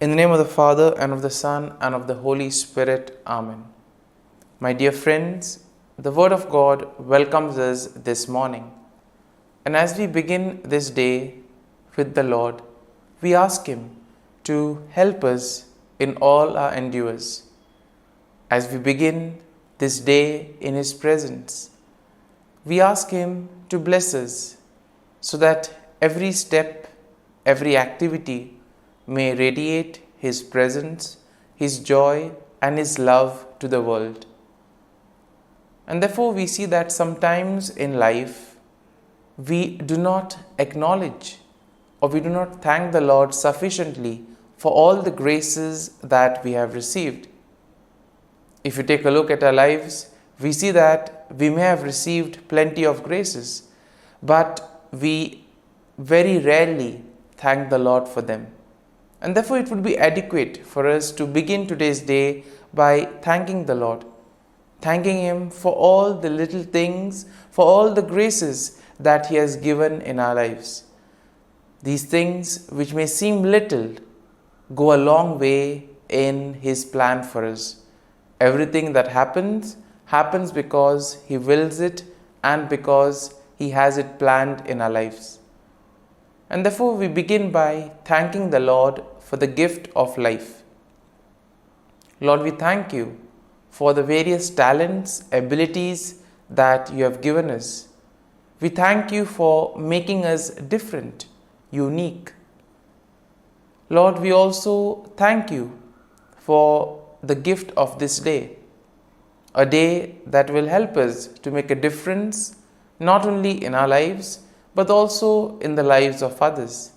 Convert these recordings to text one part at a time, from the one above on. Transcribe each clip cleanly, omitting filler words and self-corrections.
In the name of the Father, and of the Son, and of the Holy Spirit. Amen. My dear friends, the Word of God welcomes us this morning. And as we begin this day with the Lord, we ask Him to help us in all our endeavors. As we begin this day in His presence, we ask Him to bless us so that every step, every activity may radiate His presence, His joy, and His love to the world. And therefore we see that sometimes in life we do not acknowledge or we do not thank the Lord sufficiently for all the graces that we have received. If you take a look at our lives, we see that we may have received plenty of graces, but we very rarely thank the Lord for them. And therefore it would be adequate for us to begin today's day by thanking the Lord, thanking Him for all the little things, for all the graces that He has given in our lives. These things which may seem little go a long way in His plan for us. Everything that happens because He wills it and because He has it planned in our lives. And therefore we begin by thanking the Lord for the gift of life. Lord, we thank You for the various talents, abilities that You have given us. We thank You for making us different, unique. Lord, we also thank You for the gift of this day, a day that will help us to make a difference not only in our lives but also in the lives of others.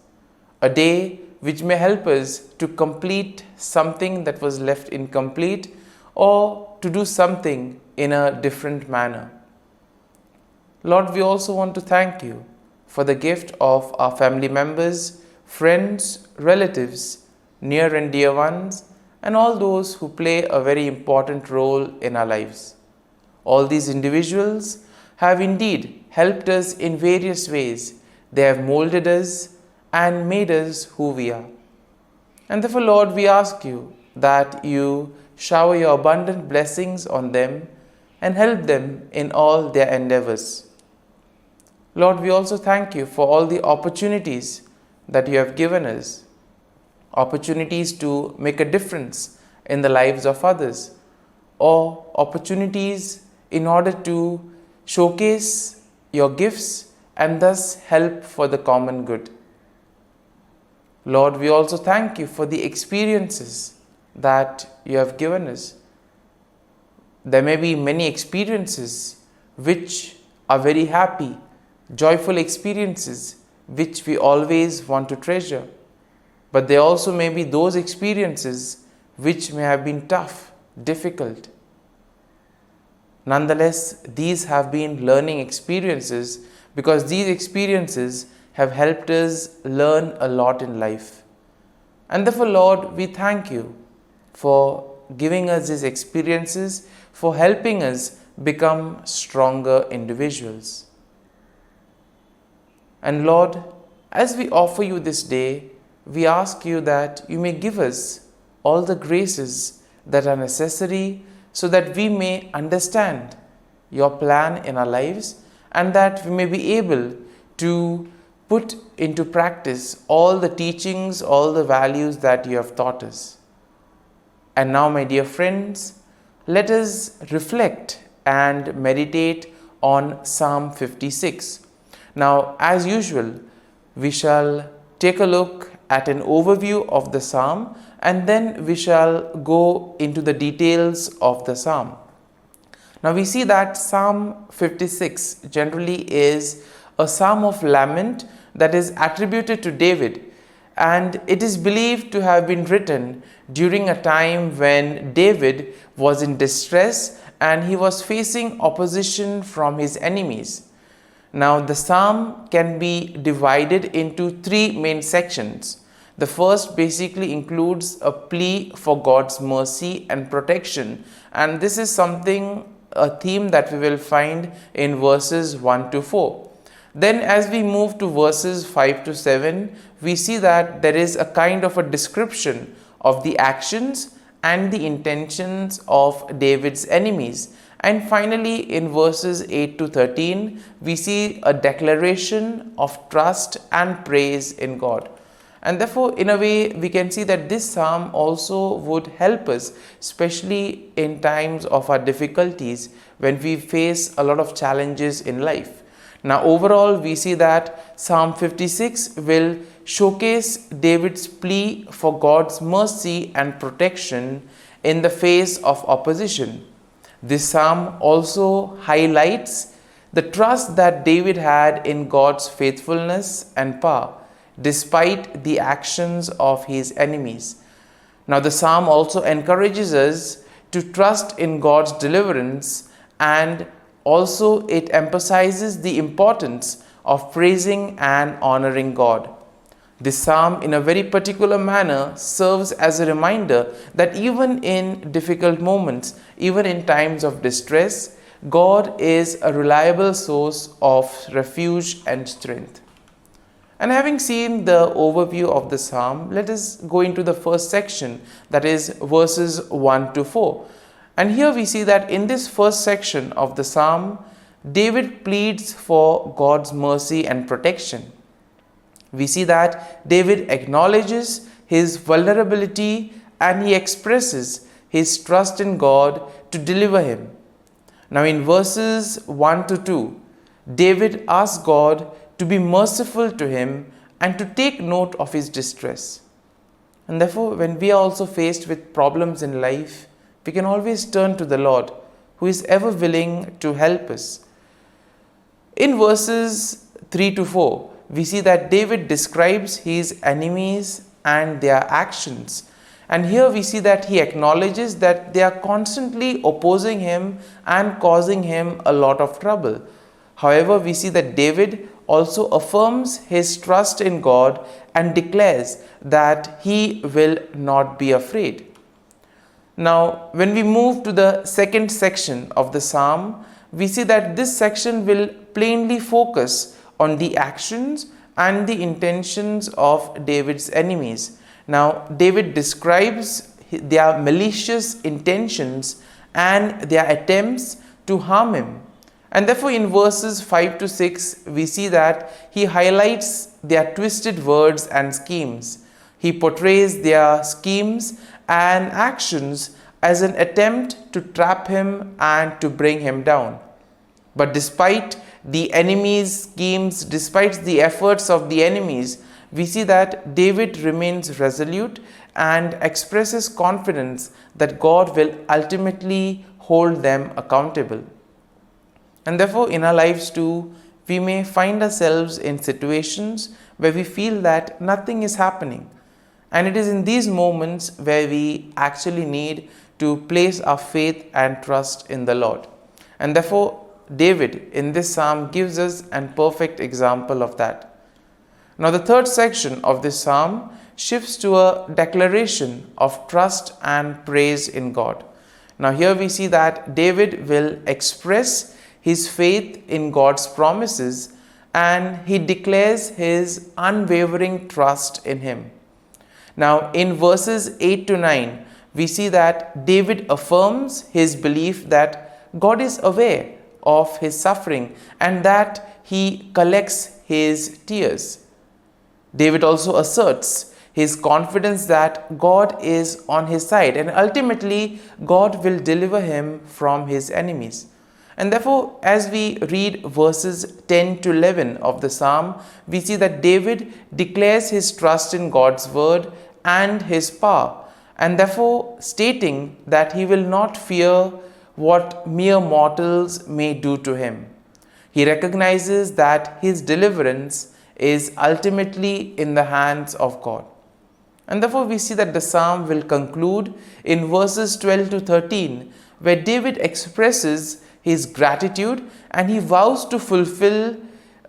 A day which may help us to complete something that was left incomplete or to do something in a different manner. Lord, we also want to thank You for the gift of our family members, friends, relatives, near and dear ones, and all those who play a very important role in our lives. All these individuals have indeed helped us in various ways. They have molded us and made us who we are. And therefore, Lord, we ask You that You shower Your abundant blessings on them and help them in all their endeavors. Lord, we also thank You for all the opportunities that You have given us, opportunities to make a difference in the lives of others, or opportunities in order to showcase Your gifts and thus help for the common good. Lord, we also thank You for the experiences that You have given us. There may be many experiences which are very happy, joyful experiences which we always want to treasure. But there also may be those experiences which may have been tough, difficult. Nonetheless, these have been learning experiences because these experiences have helped us learn a lot in life. And therefore, Lord, we thank You for giving us these experiences, for helping us become stronger individuals. And Lord, as we offer You this day, we ask You that You may give us all the graces that are necessary so that we may understand Your plan in our lives and that we may be able to put into practice all the teachings, all the values that You have taught us. And now, my dear friends, let us reflect and meditate on Psalm 56. Now, as usual, we shall take a look at an overview of the psalm and then we shall go into the details of the psalm. Now we see that Psalm 56 generally is a psalm of lament that is attributed to David, and it is believed to have been written during a time when David was in distress and he was facing opposition from his enemies. Now the psalm can be divided into three main sections. The first basically includes a plea for God's mercy and protection, and this is a theme that we will find in verses 1 to 4. Then as we move to verses 5 to 7, we see that there is a kind of a description of the actions and the intentions of David's enemies. And finally, in verses 8 to 13, we see a declaration of trust and praise in God. And therefore, in a way, we can see that this psalm also would help us, especially in times of our difficulties when we face a lot of challenges in life. Now, overall, we see that Psalm 56 will showcase David's plea for God's mercy and protection in the face of opposition. This psalm also highlights the trust that David had in God's faithfulness and power, despite the actions of his enemies. Now, the psalm also encourages us to trust in God's deliverance, and also it emphasizes the importance of praising and honoring God. This psalm, in a very particular manner, serves as a reminder that even in difficult moments, even in times of distress, God is a reliable source of refuge and strength. And having seen the overview of the psalm, let us go into the first section, that is verses 1 to 4. And here we see that in this first section of the psalm, David pleads for God's mercy and protection. We see that David acknowledges his vulnerability and he expresses his trust in God to deliver him. Now, in verses 1 to 2, David asks God to be merciful to him and to take note of his distress. And therefore, when we are also faced with problems in life, we can always turn to the Lord, who is ever willing to help us. In verses 3 to 4, we see that David describes his enemies and their actions. And here we see that he acknowledges that they are constantly opposing him and causing him a lot of trouble. However, we see that David also affirms his trust in God and declares that he will not be afraid. Now, when we move to the second section of the psalm, we see that this section will plainly focus on the actions and the intentions of David's enemies. Now, David describes their malicious intentions and their attempts to harm him. And therefore, in verses 5 to 6, we see that he highlights their twisted words and schemes. He portrays their schemes and actions as an attempt to trap him and to bring him down. But despite the enemy's schemes, despite the efforts of the enemies, we see that David remains resolute and expresses confidence that God will ultimately hold them accountable. And therefore, in our lives too, we may find ourselves in situations where we feel that nothing is happening. And it is in these moments where we actually need to place our faith and trust in the Lord. And therefore, David in this psalm gives us a perfect example of that. Now, the third section of this psalm shifts to a declaration of trust and praise in God. Now, here we see that David will express his faith in God's promises and he declares his unwavering trust in him. Now, in verses 8 to 9, we see that David affirms his belief that God is aware of his suffering and that he collects his tears. David also asserts his confidence that God is on his side and ultimately God will deliver him from his enemies. And therefore, as we read verses 10 to 11 of the psalm, we see that David declares his trust in God's word and his power, and therefore stating that he will not fear what mere mortals may do to him. He recognizes that his deliverance is ultimately in the hands of God. And therefore, we see that the psalm will conclude in verses 12 to 13, where David expresses his gratitude and he vows to fulfill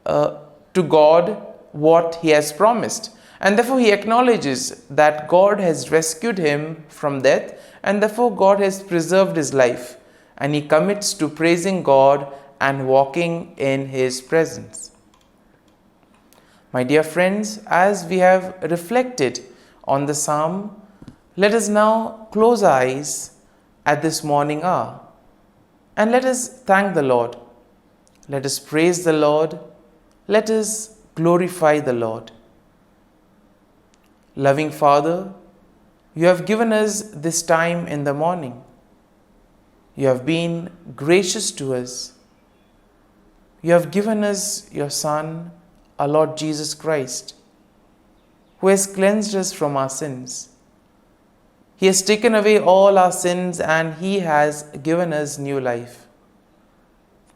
to God what he has promised. And therefore, he acknowledges that God has rescued him from death and therefore God has preserved his life. And he commits to praising God and walking in his presence. My dear friends, as we have reflected on the psalm, Let us now close our eyes at this morning hour and let us thank the Lord. Let us praise the Lord. Let us glorify the Lord. Loving Father, you have given us this time in the morning. You have been gracious to us. You have given us your Son, our Lord Jesus Christ, who has cleansed us from our sins. He has taken away all our sins and He has given us new life.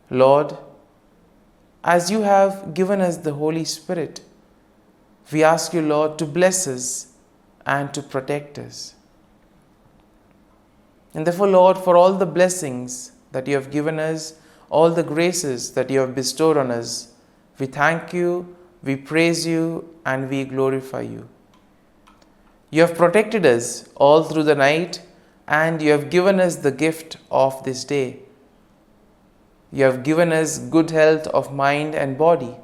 Lord, as you have given us the Holy Spirit, we ask you, Lord, to bless us and to protect us. And therefore, Lord, for all the blessings that you have given us, all the graces that you have bestowed on us, we thank you, we praise you, and we glorify you. You have protected us all through the night, and you have given us the gift of this day. You have given us good health of mind and body.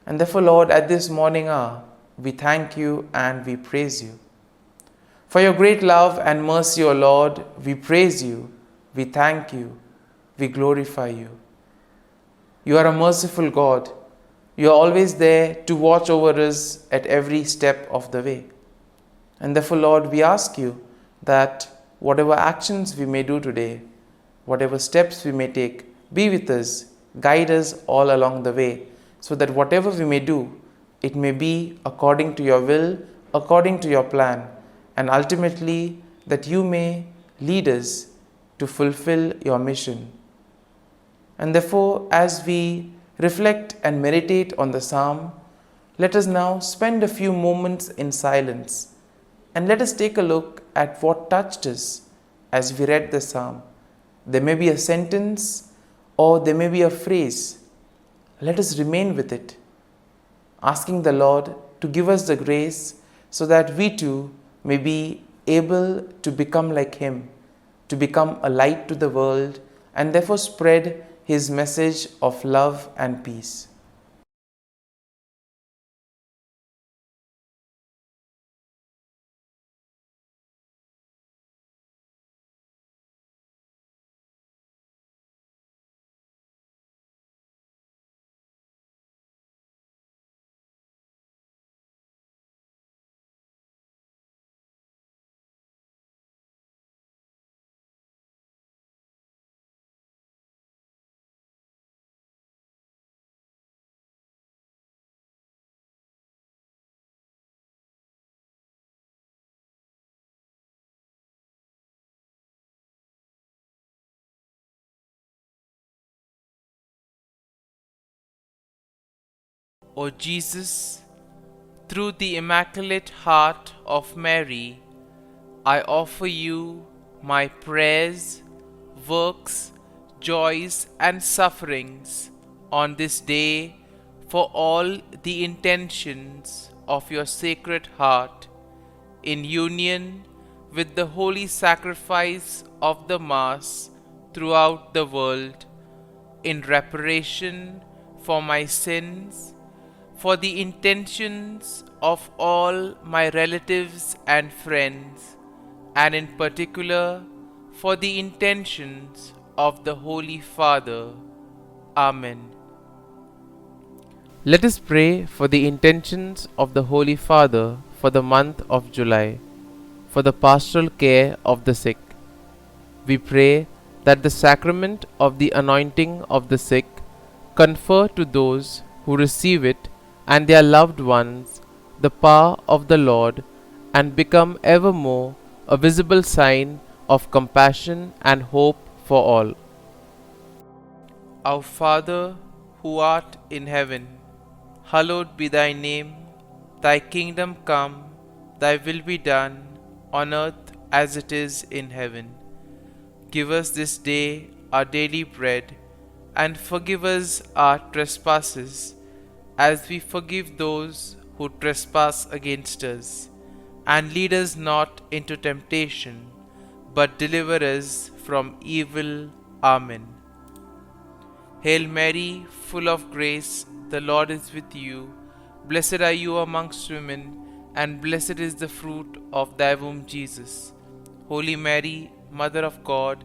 And therefore, Lord, at this morning hour, we thank you and we praise you. For your great love and mercy, O Lord, we praise you, we thank you, we glorify you. You are a merciful God. You are always there to watch over us at every step of the way. And therefore, Lord, we ask you that whatever actions we may do today, whatever steps we may take, be with us, guide us all along the way, so that whatever we may do, it may be according to your will, according to your plan, and ultimately that you may lead us to fulfill your mission. And therefore, as we reflect and meditate on the psalm, let us now spend a few moments in silence and let us take a look at what touched us as we read the psalm. There may be a sentence or there may be a phrase. Let us remain with it, asking the Lord to give us the grace so that we too may be able to become like Him, to become a light to the world, and therefore spread His message of love and peace. O Jesus, through the Immaculate Heart of Mary, I offer you my prayers, works, joys, and sufferings on this day for all the intentions of your Sacred Heart, in union with the holy sacrifice of the Mass throughout the world, in reparation for my sins, for the intentions of all my relatives and friends, and in particular for the intentions of the Holy Father. Amen. Let us pray for the intentions of the Holy Father for the month of July, for the pastoral care of the sick. We pray that the sacrament of the anointing of the sick confer to those who receive it and their loved ones the power of the Lord, and become evermore a visible sign of compassion and hope for all. Our Father, who art in heaven, hallowed be thy name. Thy kingdom come, thy will be done, on earth as it is in heaven. Give us this day our daily bread, and forgive us our trespasses, as we forgive those who trespass against us. And lead us not into temptation, but deliver us from evil. Amen. Hail Mary, full of grace, the Lord is with you. Blessed are you amongst women, and blessed is the fruit of thy womb, Jesus. Holy Mary, Mother of God,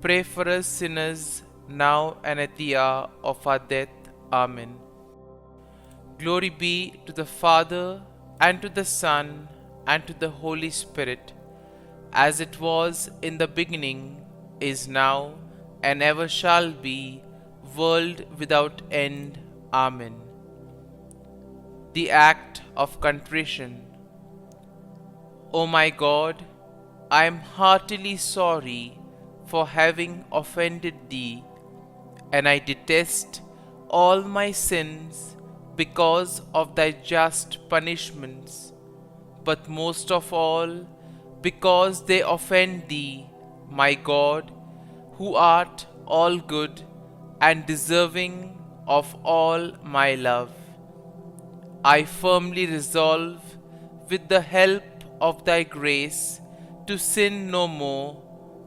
pray for us sinners, now and at the hour of our death. Amen. Glory be to the Father, and to the Son, and to the Holy Spirit, as it was in the beginning, is now, and ever shall be, world without end. Amen. The act of contrition. O my God, I am heartily sorry for having offended thee, and I detest all my sins because of thy just punishments, but most of all because they offend thee, my God, who art all good and deserving of all my love. I firmly resolve, with the help of thy grace, to sin no more,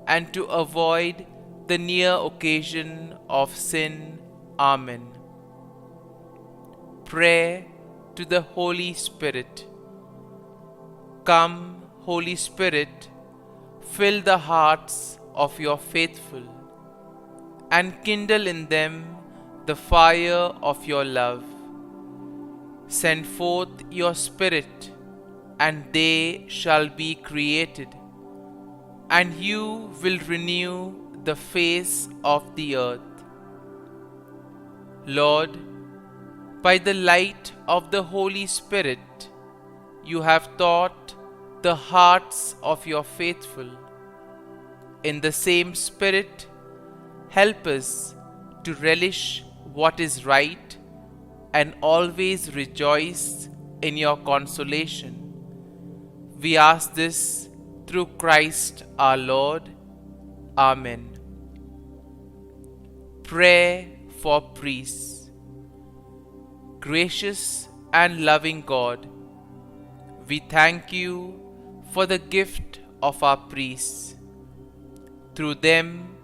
and to avoid the near occasion of sin. Amen. Prayer to the Holy Spirit. Come, Holy Spirit, fill the hearts of your faithful, and kindle in them the fire of your love. Send forth your Spirit, and they shall be created, and you will renew the face of the earth. Lord, by the light of the Holy Spirit, you have taught the hearts of your faithful. In the same Spirit, help us to relish what is right and always rejoice in your consolation. We ask this through Christ our Lord. Amen. Prayer for priests. Gracious and loving God, we thank you for the gift of our priests. Through them,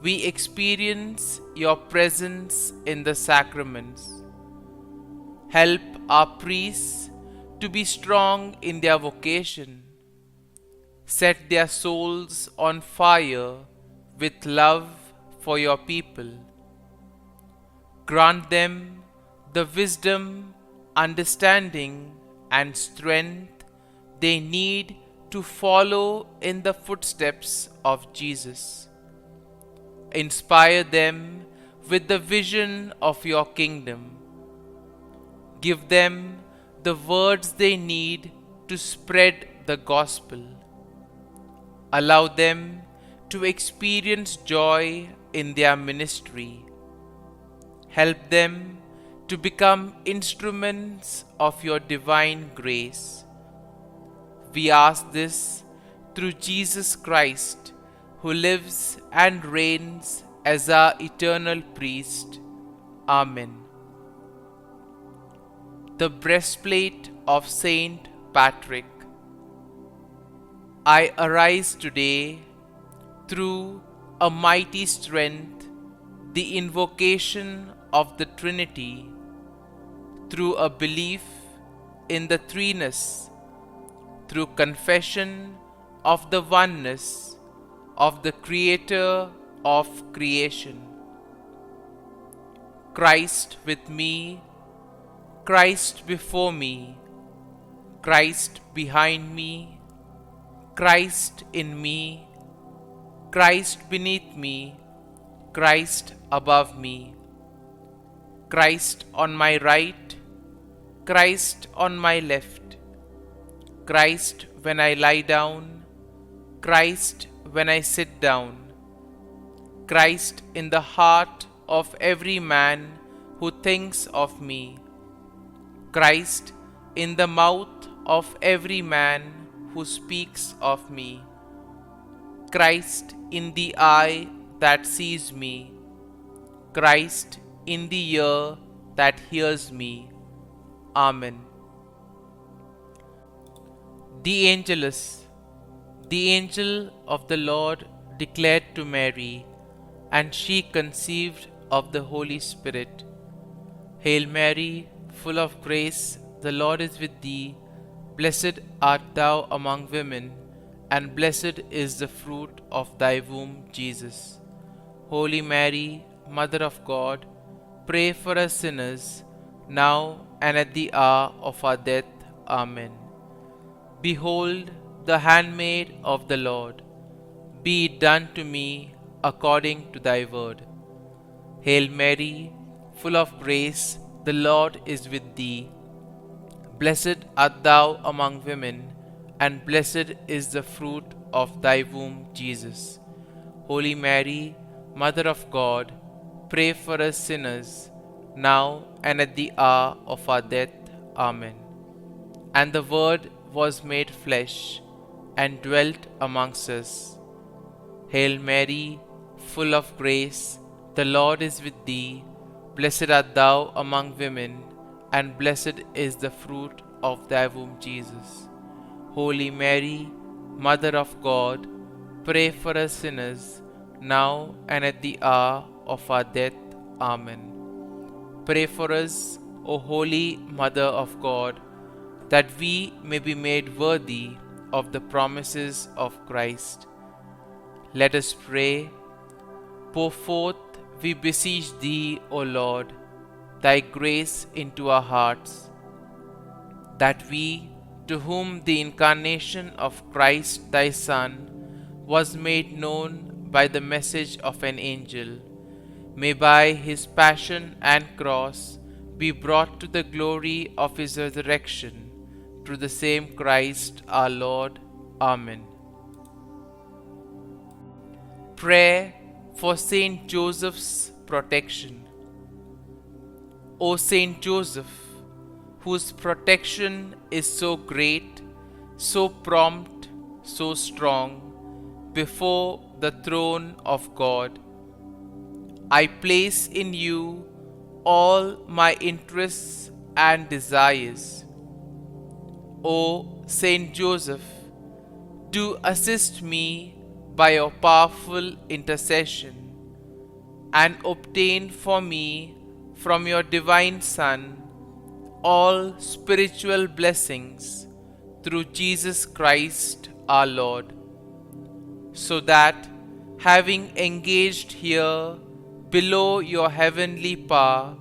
we experience your presence in the sacraments. Help our priests to be strong in their vocation. Set their souls on fire with love for your people. Grant them the wisdom, understanding, and strength they need to follow in the footsteps of Jesus. Inspire them with the vision of your kingdom. Give them the words they need to spread the gospel. Allow them to experience joy in their ministry. Help them to become instruments of your divine grace. We ask this through Jesus Christ, who lives and reigns as our eternal priest. Amen. The breastplate of Saint Patrick. I arise today through a mighty strength, the invocation of the Trinity, through a belief in the threeness, through confession of the oneness of the Creator of creation. Christ with me, Christ before me, Christ behind me, Christ in me, Christ beneath me, Christ above me, Christ on my right, Christ on my left, Christ when I lie down, Christ when I sit down, Christ in the heart of every man who thinks of me, Christ in the mouth of every man who speaks of me, Christ in the eye that sees me, Christ in the ear that hears me. Amen. The Angelus. The angel of the Lord declared to Mary, and she conceived of the Holy Spirit. Hail Mary, full of grace, the Lord is with thee. Blessed art thou among women, and blessed is the fruit of thy womb, Jesus. Holy Mary, Mother of God, pray for us sinners, now and at the hour of our death. Amen. Behold, the handmaid of the Lord. Be it done to me according to thy word. Hail Mary, full of grace, the Lord is with thee. Blessed art thou among women, and blessed is the fruit of thy womb, Jesus. Holy Mary, Mother of God, pray for us sinners, now and at the hour of our death. Amen. And the Word was made flesh, and dwelt amongst us. Hail Mary, full of grace, the Lord is with thee. Blessed art thou among women, and blessed is the fruit of thy womb, Jesus. Holy Mary, Mother of God, pray for us sinners, now and at the hour of our death. Amen. Pray for us, O Holy Mother of God, that we may be made worthy of the promises of Christ. Let us pray. Pour forth, we beseech thee, O Lord, thy grace into our hearts, that we, to whom the incarnation of Christ thy Son was made known by the message of an angel, may by his passion and cross be brought to the glory of his resurrection, through the same Christ our Lord. Amen. Prayer for Saint Joseph's protection. O Saint Joseph, whose protection is so great, so prompt, so strong, before the throne of God, I place in you all my interests and desires. O Saint Joseph, do assist me by your powerful intercession, and obtain for me from your divine Son all spiritual blessings through Jesus Christ our Lord, so that, having engaged here below your heavenly power,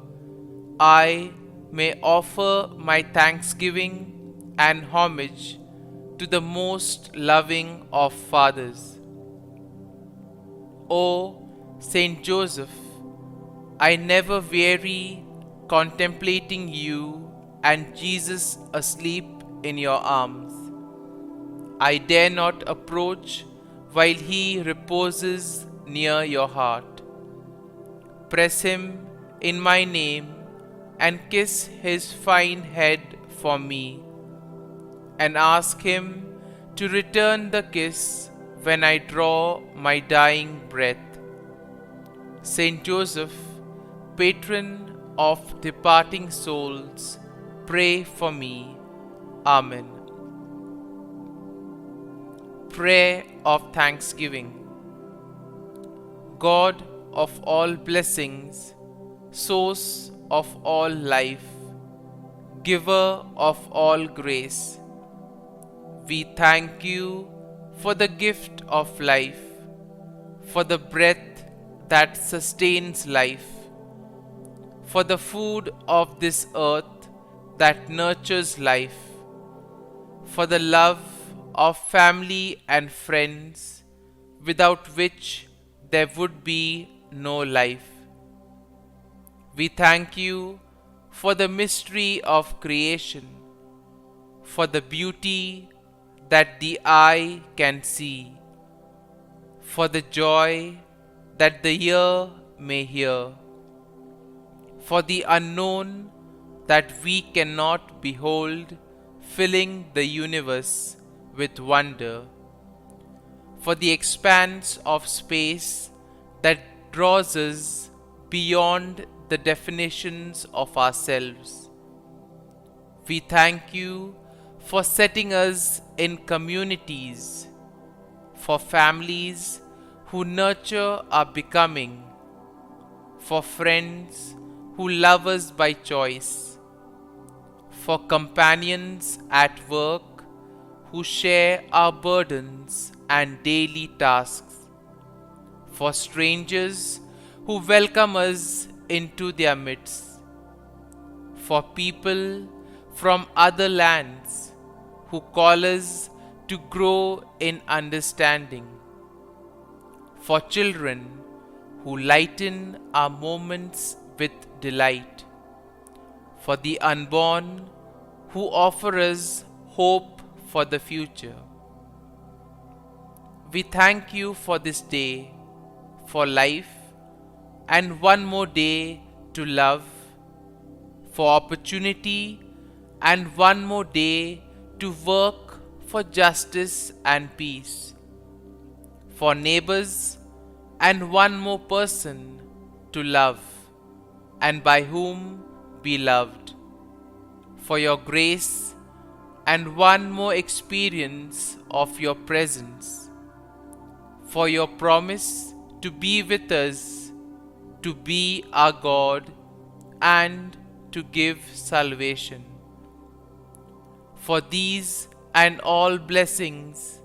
I may offer my thanksgiving and homage to the most loving of fathers. O Saint Joseph, I never weary contemplating you and Jesus asleep in your arms. I dare not approach while he reposes near your heart. Press him in my name and kiss his fine head for me, and ask him to return the kiss when I draw my dying breath. Saint Joseph, patron of departing souls, pray for me. Amen. Prayer of Thanksgiving. God of all blessings, source of all life, giver of all grace, we thank you for the gift of life, for the breath that sustains life, for the food of this earth that nurtures life, for the love of family and friends, without which there would be no life. We thank you for the mystery of creation, for the beauty that the eye can see, for the joy that the ear may hear, for the unknown that we cannot behold, filling the universe with wonder, for the expanse of space that draws us beyond the definitions of ourselves. We thank you for setting us in communities, for families who nurture our becoming, for friends who love us by choice, for companions at work who share our burdens and daily tasks, for strangers who welcome us into their midst, for people from other lands who call us to grow in understanding, for children who lighten our moments with delight, for the unborn who offer us hope for the future. We thank you for this day, for life, and one more day to love, for opportunity, and one more day to work for justice and peace, for neighbors, and one more person to love, and by whom be loved, for your grace, and one more experience of your presence, for your promise to be with us, to be our God, and to give salvation. For these and all blessings,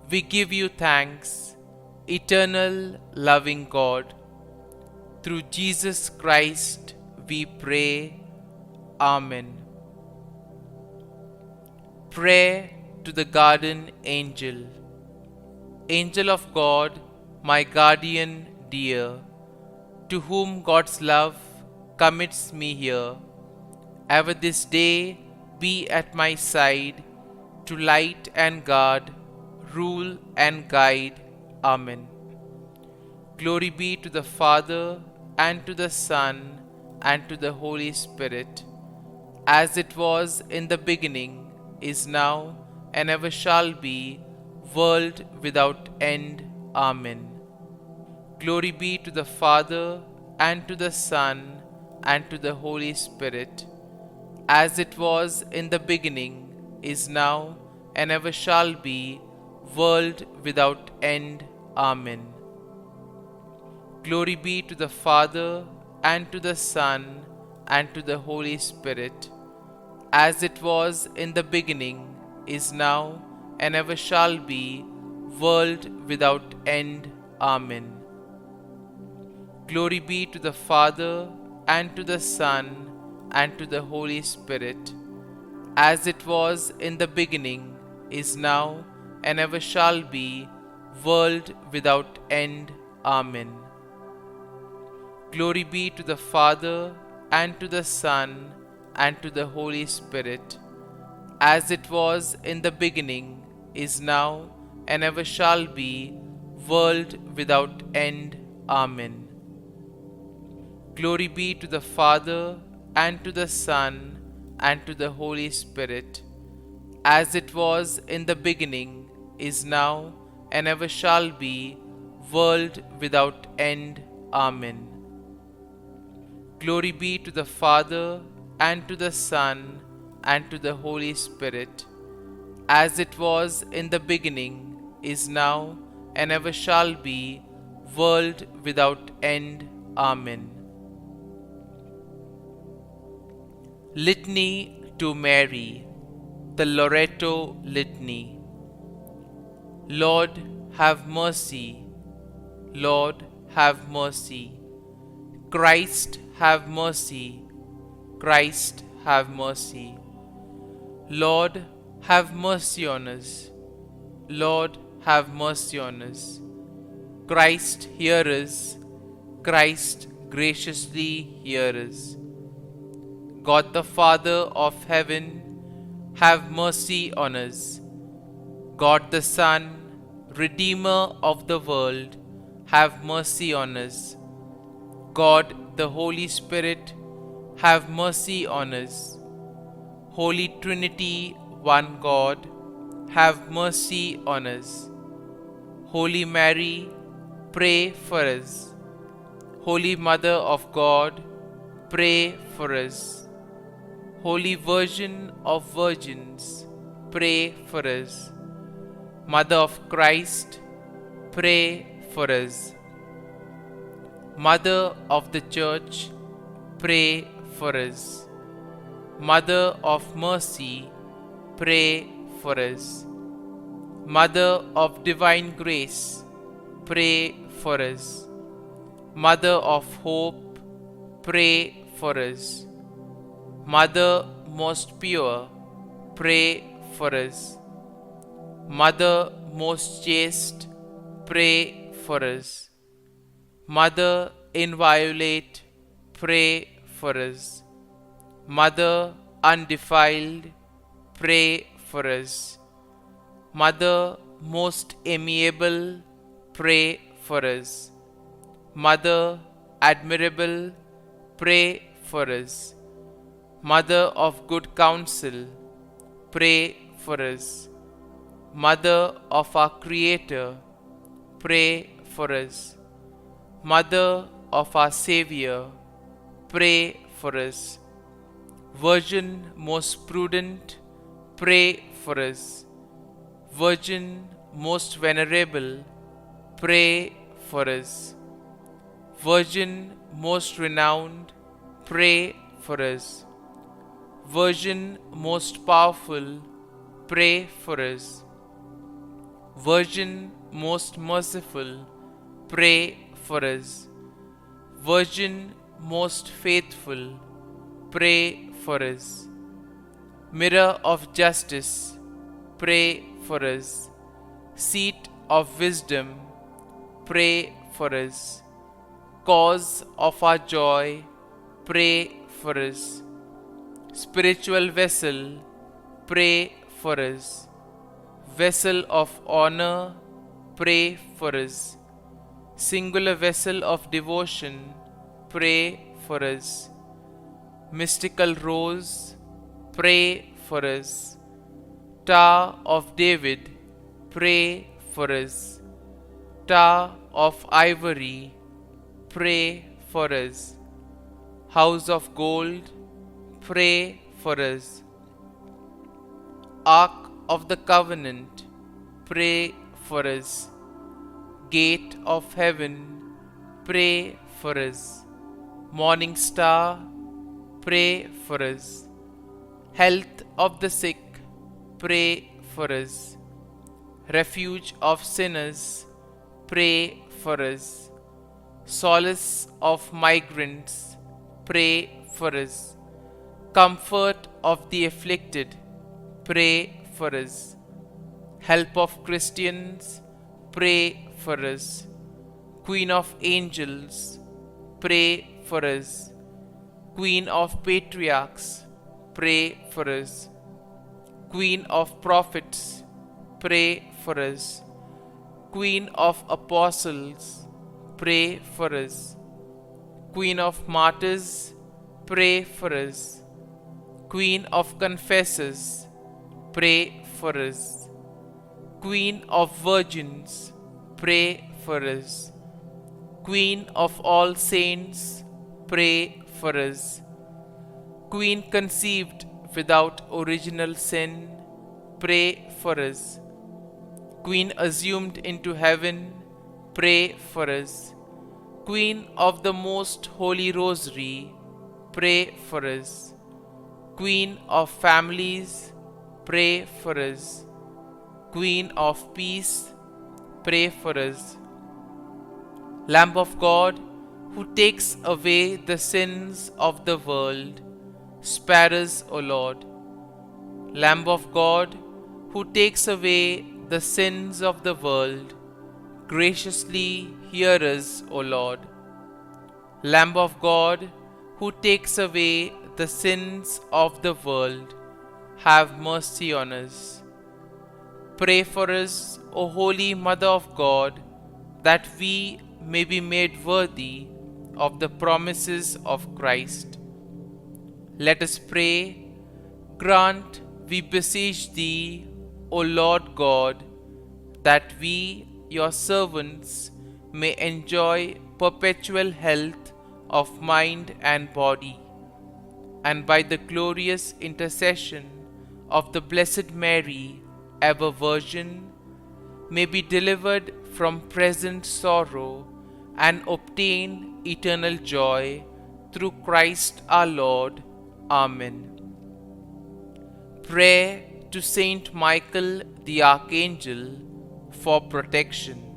we give you thanks, eternal loving God. Through Jesus Christ we pray. Amen. Prayer to the Guardian Angel. Angel of God, my guardian dear, to whom God's love commits me here, ever this day be at my side, to light and guard, rule and guide. Amen. Glory be to the Father, and to the Son, and to the Holy Spirit, as it was in the beginning, is now, and ever shall be, world without end. Amen. Glory be to the Father, and to the Son, and to the Holy Spirit, as it was in the beginning, is now, and ever shall be, world without end. Amen. Glory be to the Father, and to the Son, and to the Holy Spirit, as it was in the beginning, is now, and ever shall be, world without end. Amen. Glory be to the Father, and to the Son, and to the Holy Spirit, as it was in the beginning, is now, and ever shall be, world without end. Amen. Glory be to the Father, and to the Son, and to the Holy Spirit, as it was in the beginning, is now, and ever shall be, world without end. Amen. Glory be to the Father, and to the Son, and to the Holy Spirit, as it was in the beginning, is now, and ever shall be, world without end. Amen. Glory be to the Father, and to the Son, and to the Holy Spirit, as it was in the beginning, is now, and ever shall be, world without end. Amen. Litany to Mary, the Loreto Litany. Lord, have mercy. Lord, have mercy. Christ, have mercy. Christ, have mercy. Lord, have mercy on us. Lord, have mercy on us. Christ, hear us. Christ, graciously hear us. God the Father of heaven, have mercy on us. God the Son, Redeemer of the world, have mercy on us. God the Holy Spirit, have mercy on us. Holy Trinity, one God, have mercy on us. Holy Mary, pray for us. Holy Mother of God, pray for us. Holy Virgin of Virgins, pray for us. Mother of Christ, pray for us. Mother of the Church, pray for us. Mother of Mercy, pray for us. Mother of divine grace, pray for us. Mother of hope, pray for us. Mother most pure, pray for us. Mother most chaste, pray for us. Mother inviolate, pray for us. Mother undefiled, pray for us. Mother most amiable, pray for us. Mother admirable, pray for us. Mother of good counsel, pray for us. Mother of our Creator, pray for us. Mother of our Savior, pray for us. Virgin most prudent, pray for us. Virgin most venerable, pray for us. Virgin most renowned, pray for us. Virgin most powerful, pray for us. Virgin most merciful, pray for us. Virgin most faithful, pray for us. Mirror of justice, pray for us. Seat of wisdom, pray for us. Cause of our joy, pray for us. Spiritual vessel, pray for us. Vessel of honor, pray for us. Singular vessel of devotion, pray for us. Mystical rose, pray for us. Tower of David, pray for us. Tower of ivory, pray for us. House of gold, pray for us. Ark of the covenant, pray for us. Gate of heaven, pray for us. Morning star, pray for us. Health of the sick, pray for us. Refuge of sinners, pray for us. Solace of migrants, pray for us. Comfort of the afflicted, pray for us. Help of Christians, pray for us. Queen of angels, pray for us. Queen of patriarchs, pray for us. Queen of prophets, pray for us. Queen of apostles, pray for us. Queen of martyrs, pray for us. Queen of confessors, pray for us. Queen of virgins, pray for us. Queen of all saints, pray for us. Queen conceived without original sin, pray for us. Queen assumed into heaven, pray for us. Queen of the most holy rosary, pray for us. Queen of families, pray for us. Queen of peace, pray for us. Lamb of God, who takes away the sins of the world, spare us, O Lord. Lamb of God, who takes away the sins of the world, graciously hear us, O Lord. Lamb of God, who takes away the sins of the world, have mercy on us. Pray for us, O Holy Mother of God, that we may be made worthy of the promises of Christ. Let us pray. Grant, we beseech Thee, O Lord God, that we, Your servants, may enjoy perpetual health of mind and body, and by the glorious intercession of the Blessed Mary, ever Virgin, may be delivered from present sorrow and obtain eternal joy through Christ our Lord. Amen. Prayer to Saint Michael the Archangel for protection.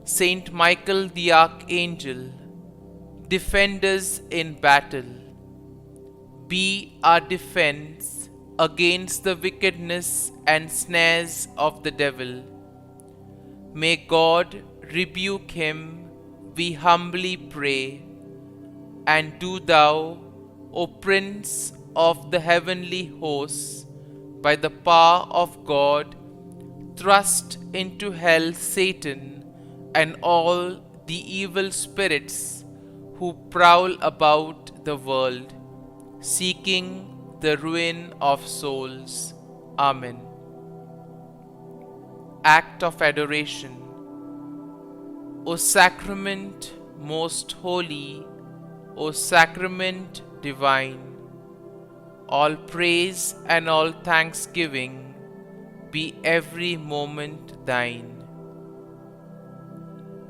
Saint Michael the Archangel, defend us in battle. Be our defense against the wickedness and snares of the devil. May God rebuke him, we humbly pray. And do thou, O Prince of the heavenly hosts, by the power of God, thrust into hell Satan and all the evil spirits who prowl about the world, seeking the ruin of souls. Amen. Act of Adoration. O Sacrament most holy, O Sacrament divine, all praise and all thanksgiving be every moment thine.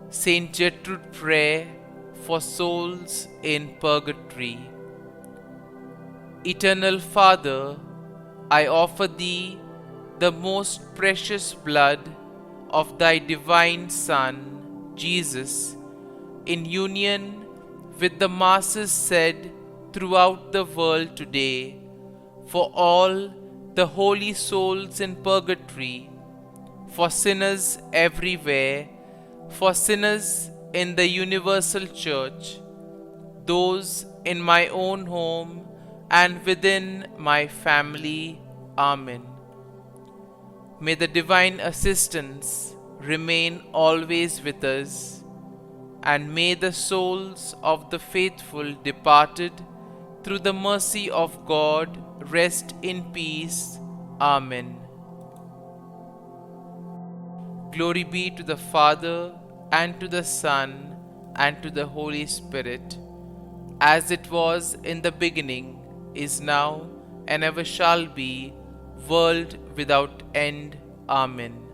Saint Gertrude Prayer for souls in purgatory. Eternal Father, I offer Thee the most precious blood of Thy divine Son, Jesus, in union with the masses said throughout the world today, for all the holy souls in purgatory, for sinners everywhere, for sinners in the universal church, those in my own home and within my family. Amen. May the divine assistance remain always with us, and may the souls of the faithful departed through the mercy of God rest in peace. Amen. Glory be to the Father, and to the Son, and to the Holy Spirit, as it was in the beginning, is now, and ever shall be, world without end. Amen.